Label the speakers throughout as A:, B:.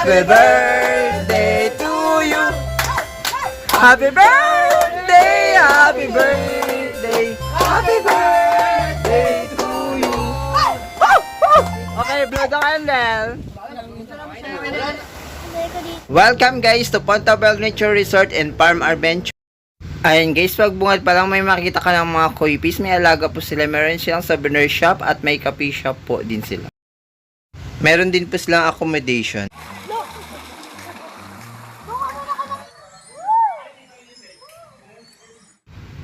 A: Happy birthday to you. Happy birthday, happy birthday, happy birthday to you. Okay, blow the candle. Welcome guys to Pontabel Nature Resort and Farm Adventure. Ayun guys, pag bungad pa lang may makita ka ng mga koi fish. May alaga po sila. Meron silang souvenir shop at may coffee shop po din sila. Meron din po silang accommodation.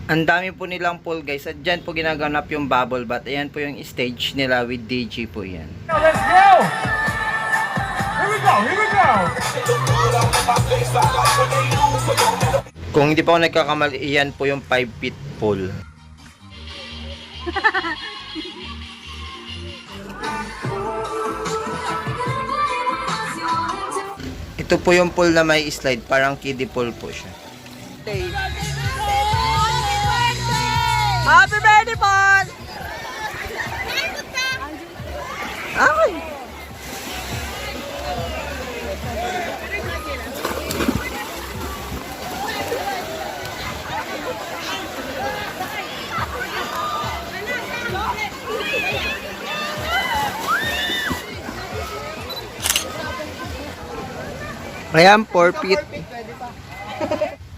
A: Ang dami po nilang pool guys. At dyan po ginaganap yung bubble bath. Ayan po yung stage nila with DJ po yan.
B: Let's go! Here we go! Here we go!
A: Kung hindi pa ako nagkakamali, iyan po yung 5 feet pool. Ito po yung pool na may slide, parang kiddie pool po siya. Happy birthday, Paul! Ay! Ayan, 4 feet.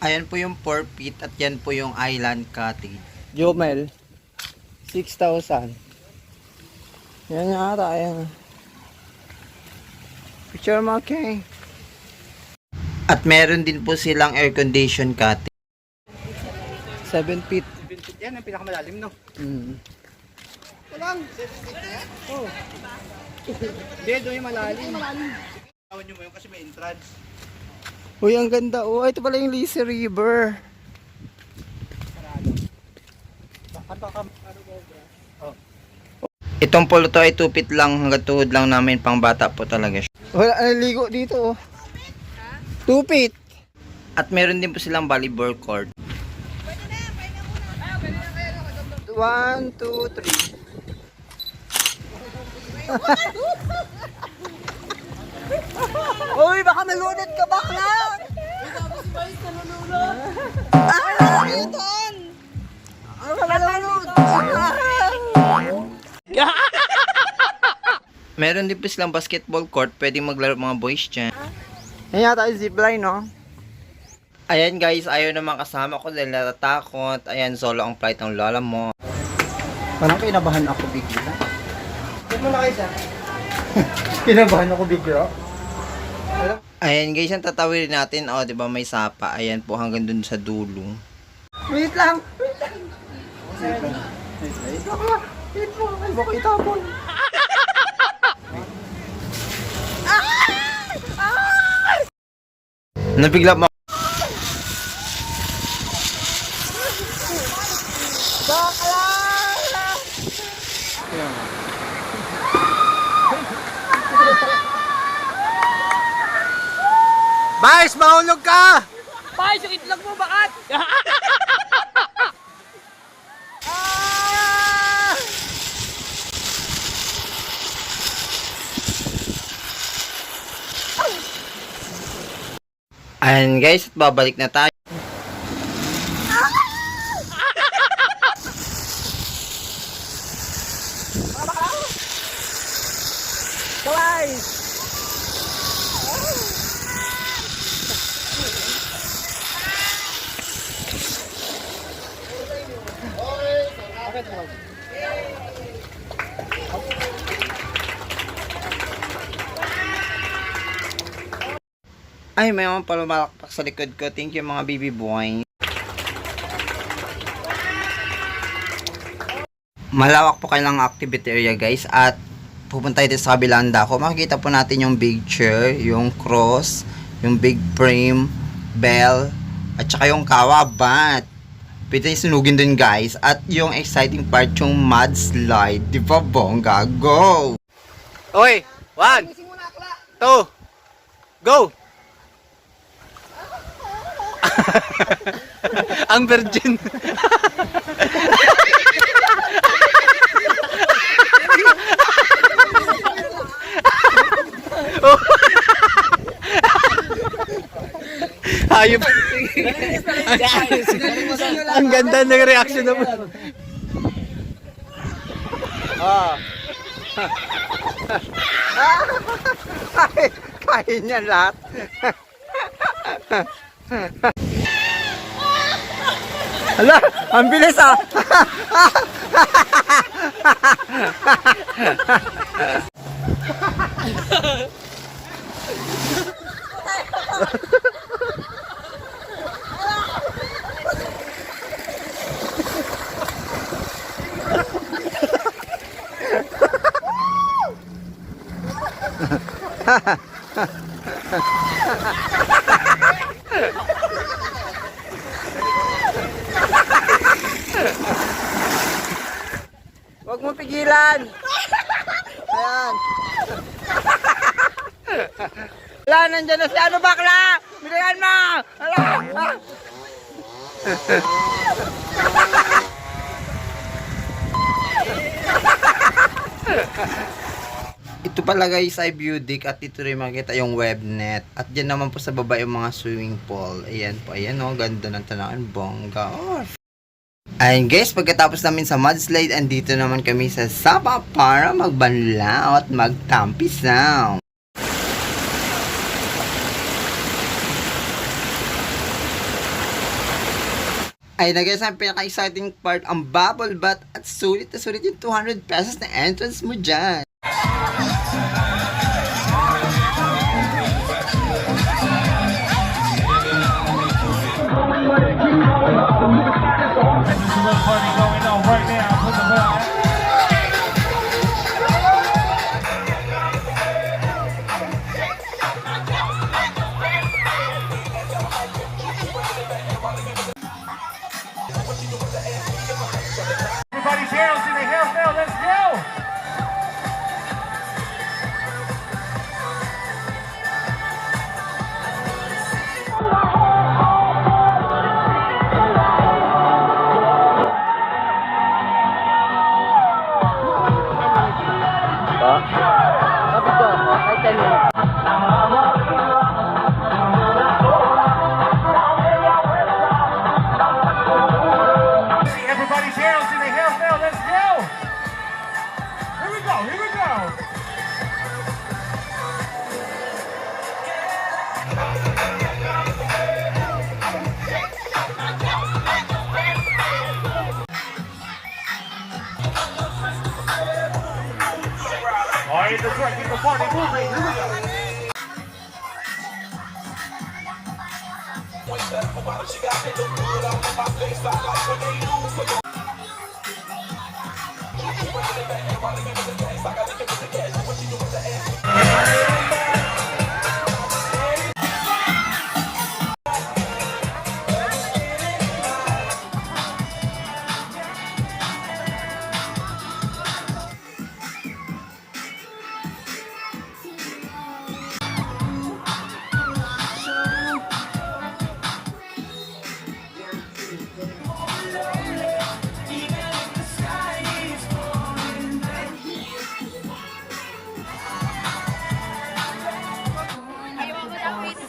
A: Ayan po yung 4 feet at yan po yung island cottage. Jomel, 6,000. Yan nga ata, ayan. Picture mo, okay. At meron din po silang air condition cottage. 7 feet.
B: 7 feet yan, ang pinakamalalim, no? Ito lang, 7 feet na yan? Oo. Hindi, doon yung malalim. Tawan nyo mo yun kasi may entrance.
A: Uy, ang ganda. Oh, ito pala yung Lazy River. Itong polo to ay 2 feet lang. Hanggang tuhod lang namin. Pang bata po talaga siya. Wala, naligo dito oh. 2 feet. At meron din po silang volleyball court. 1, 2, 3. Uy, baka malunod ka bakla! Ay, yun! Ano ka malunod? Meron din po silang basketball court. Pwedeng maglaro mga boys dyan. Ayan yata yung zipline, no? Ayan guys, ayaw naman kasama ko dahil natatakot. Ayan, solo ang flight ng lola mo. Parang kinabahan ako bigla. Ba't mo na kayo siya? Kinabahan ako bigla. Ayan guys, ang tatawirin natin, oh, 'di ba may sapa. Ayan po hanggang dun sa dulo. Wait lang. Wait lang. Wait mo, ay baka itapon. Nabigla mo. Bais, mahulog ka!
B: Bais, yung itlog mo, bakat!
A: Ayan guys, at babalik na tayo.
B: Guys!
A: Ay, may mga palumalakpak sa likod ko. Thank you mga baby boy. Malawak po kailang activity area guys. At pupunta tayo sa kabilang dako. Makikita po natin yung big chair, yung cross, yung big frame, bell, at saka yung kawabat. Pwede yung sunugin dun guys. At yung exciting part yung mudslide. Di ba bongga? Go! Oy! 1, 2, go! Ang virgin.
B: Hayop. Ang ganda ng reaction naman.
A: Ah. Kain niya lahat. Hala, ang bilis ah. Huwag mo pigilan. Ayan. Wala, nandyan na si ano bakla. Bilihan mo. Hala. Ah. Ito pala guys ay view deck at ito rin makita yung web net. At dyan naman po sa baba yung mga swimming pool. Ayan po, ayan o, ganda ng tanawin, bongga. Oh. Ayun guys, pagkatapos namin sa mudslide, andito naman kami sa Sapa para magbanlaw at magtampisaw. Ay na guys, ang pinaka-exciting part, ang bubble bath at sulit na sulit yung 200 pesos na entrance mo dyan.
C: Party going on right now. Put the bell out. Everybody's hands in the house now. Let's go. See everybody's hands in the house now. Let's go. Here we go. Here we go. All right, that's right. Keep the party moving. Here we go.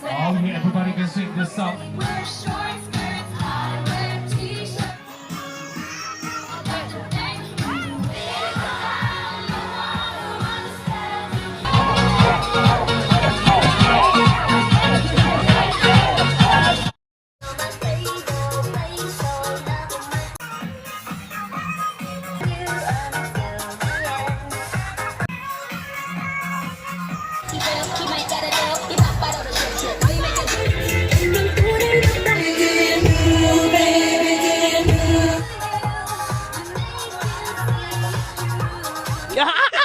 C: Oh yeah, everybody can sing this song.
D: Wear short skirts, I wear t-shirts.
B: Yeah.